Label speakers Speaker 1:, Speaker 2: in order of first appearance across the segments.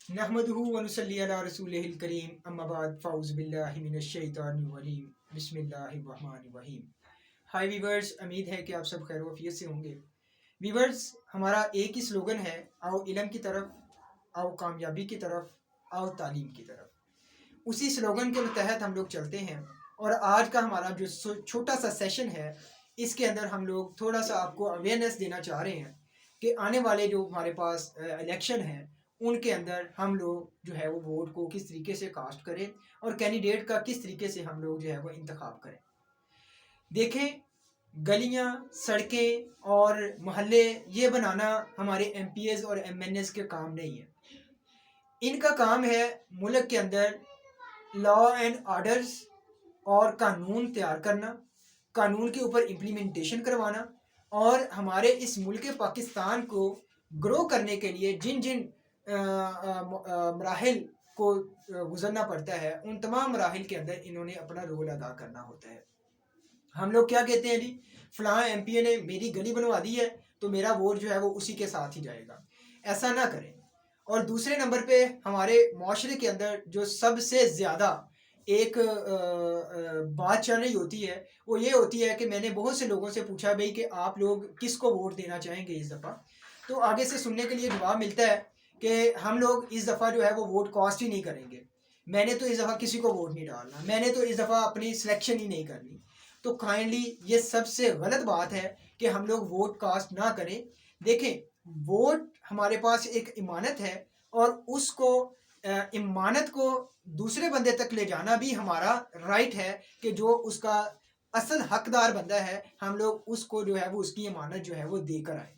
Speaker 1: नहमदुहु व नुसल्ली अला रसूलिहिल करीम अम्मा बाद फ़ाउज़ु बिल्लाहि मिनश शैतानिर रजीम बिस्मिल्लाहिर रहमानिर रहीम। हाय वीवर्स, उम्मीद है कि आप सब खैर वफियत से होंगे। वीवर्स, हमारा एक ही स्लोगन है, आओ इल्म की तरफ, आओ कामयाबी की तरफ, आओ तालीम की तरफ। उसी स्लोगन के तहत हम लोग चलते हैं और आज का हमारा जो छोटा सा सेशन है, इसके अंदर हम लोग थोड़ा सा आपको अवेयरनेस देना चाह रहे हैं कि आने वाले जो हमारे पास इलेक्शन हैं उनके अंदर हम लोग जो है वो वोट को किस तरीके से कास्ट करें और कैंडिडेट का किस तरीके से हम लोग जो है वो इंतखाब करें। देखें, गलियां, सड़कें और मोहल्ले ये बनाना हमारे एमपीएस और एमएनएस के काम नहीं है। इनका काम है मुल्क के अंदर लॉ एंड ऑर्डर्स और कानून तैयार करना, कानून के ऊपर इम्प्लीमेंटेशन करवाना और हमारे इस मुल्क पाकिस्तान को ग्रो करने के लिए जिन जिन मराहिल को गुजरना पड़ता है, उन तमाम मराहिल के अंदर इन्होंने अपना रोल अदा करना होता है। हम लोग क्या कहते हैं जी, फलां एमपीए ने मेरी गली बनवा दी है तो मेरा वोट जो है वो उसी के साथ ही जाएगा। ऐसा ना करें। और दूसरे नंबर पे हमारे माशरे के अंदर जो सबसे ज़्यादा एक बात चल रही होती है वो ये होती है कि मैंने बहुत से लोगों से पूछा भाई कि आप लोग किसको वोट देना चाहेंगे इस दफ़ा, तो आगे से सुनने के लिए जवाब मिलता है कि हम लोग इस दफ़ा जो है वो वोट कास्ट ही नहीं करेंगे, मैंने तो इस दफ़ा किसी को वोट नहीं डालना, मैंने तो इस दफ़ा अपनी सिलेक्शन ही नहीं करनी। तो काइंडली ये सबसे गलत बात है कि हम लोग वोट कास्ट ना करें। देखें, वोट हमारे पास एक इमानत है और उसको इमानत को दूसरे बंदे तक ले जाना भी हमारा राइट है कि जो उसका असल हकदार बंदा है हम लोग उसको जो है वो उसकी इमानत जो है वो देकर आए।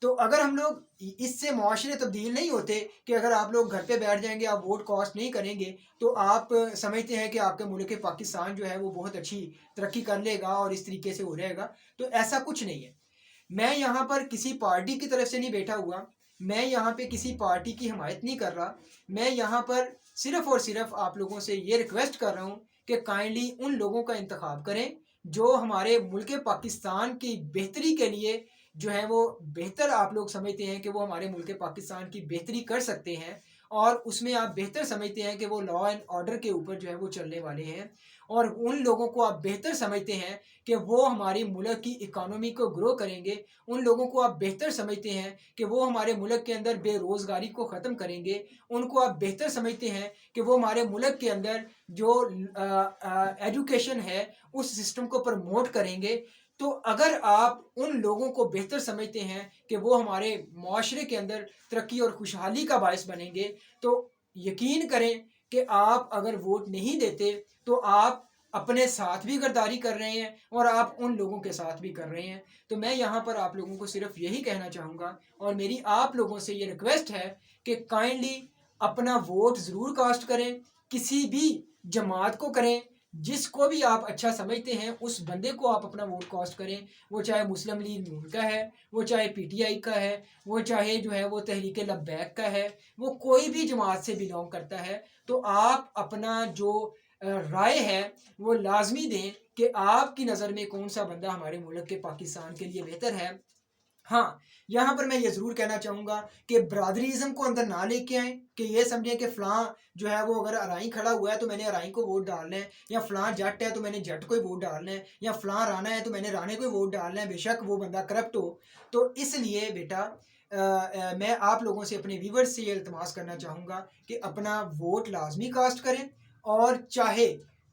Speaker 1: तो अगर हम लोग इससे मुआशरे तब्दील नहीं होते कि अगर आप लोग घर पे बैठ जाएंगे, आप वोट कास्ट नहीं करेंगे तो आप समझते हैं कि आपके मुल्क पाकिस्तान जो है वो बहुत अच्छी तरक्की कर लेगा और इस तरीके से हो रहेगा, तो ऐसा कुछ नहीं है। मैं यहाँ पर किसी पार्टी की तरफ से नहीं बैठा हुआ, मैं यहाँ पे किसी पार्टी की हिमायत नहीं कर रहा, मैं यहाँ पर सिर्फ़ और सिर्फ आप लोगों से ये रिक्वेस्ट कर रहा हूँ कि काइंडली उन लोगों का इंतखाब करें जो हमारे मुल्क पाकिस्तान की बेहतरी के लिए जो है वो बेहतर आप लोग समझते हैं कि वो हमारे मुल्क पाकिस्तान की बेहतरी कर सकते हैं और उसमें आप बेहतर समझते हैं कि वो लॉ एंड ऑर्डर के ऊपर जो है वो चलने वाले हैं और उन लोगों को आप बेहतर समझते हैं कि वो हमारी मुल्क की इकानमी को ग्रो करेंगे, उन लोगों को आप बेहतर समझते हैं कि वो हमारे मुल्क के अंदर बेरोज़गारी को ख़त्म करेंगे, उनको आप बेहतर समझते हैं कि वो हमारे मुल्क के अंदर जो एजुकेशन है उस सिस्टम को प्रमोट करेंगे। तो अगर आप उन लोगों को बेहतर समझते हैं कि वो हमारे माशरे के अंदर तरक्की और खुशहाली का बायस बनेंगे, तो यकीन करें कि आप अगर वोट नहीं देते तो आप अपने साथ भी गद्दारी कर रहे हैं और आप उन लोगों के साथ भी कर रहे हैं। तो मैं यहाँ पर आप लोगों को सिर्फ यही कहना चाहूँगा और मेरी आप लोगों से ये रिक्वेस्ट है कि काइंडली अपना वोट ज़रूर कास्ट करें, किसी भी जमात को करें, जिसको भी आप अच्छा समझते हैं उस बंदे को आप अपना वोट कास्ट करें। वो चाहे मुस्लिम लीग नून का है, वो चाहे पीटीआई का है, वो चाहे जो है वो तहरीक लब्बैक का है, वो कोई भी जमात से बिलोंग करता है, तो आप अपना जो राय है वो लाजमी दें कि आपकी नज़र में कौन सा बंदा हमारे मुल्क के पाकिस्तान के लिए बेहतर है। हाँ, यहाँ पर मैं ये ज़रूर कहना चाहूँगा कि बरादरीज़म को अंदर ना लेके आएँ कि ये समझें कि फ़लाँ जो है वो अगर अराई खड़ा हुआ है तो मैंने अराई को वोट डालना है, या फ़लाँ जट है तो मैंने जट को ही वोट डालना है, या फ़लाँ राणा है तो मैंने राणे को ही वोट डालना है, बेशक वो बंदा करप्ट हो। तो इसलिए बेटा मैं आप लोगों से अपने व्यूवर्स से ये इल्तिमास करना चाहूँगा कि अपना वोट लाजमी कास्ट करें और चाहे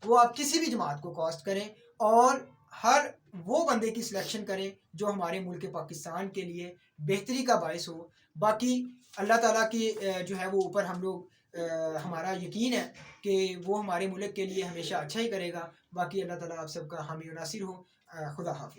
Speaker 1: वो आप किसी भी जमात को कास्ट करें और हर वो बंदे की सिलेक्शन करें जो हमारे मुल्क पाकिस्तान के लिए बेहतरी का बायस हो। बाकी अल्लाह ताला की जो है वो ऊपर हम लोग हमारा यकीन है कि वो हमारे मुल्क के लिए हमेशा अच्छा ही करेगा। बाकी अल्लाह ताला आप सबका हामी और नासिर हो। खुदा हाफिज़।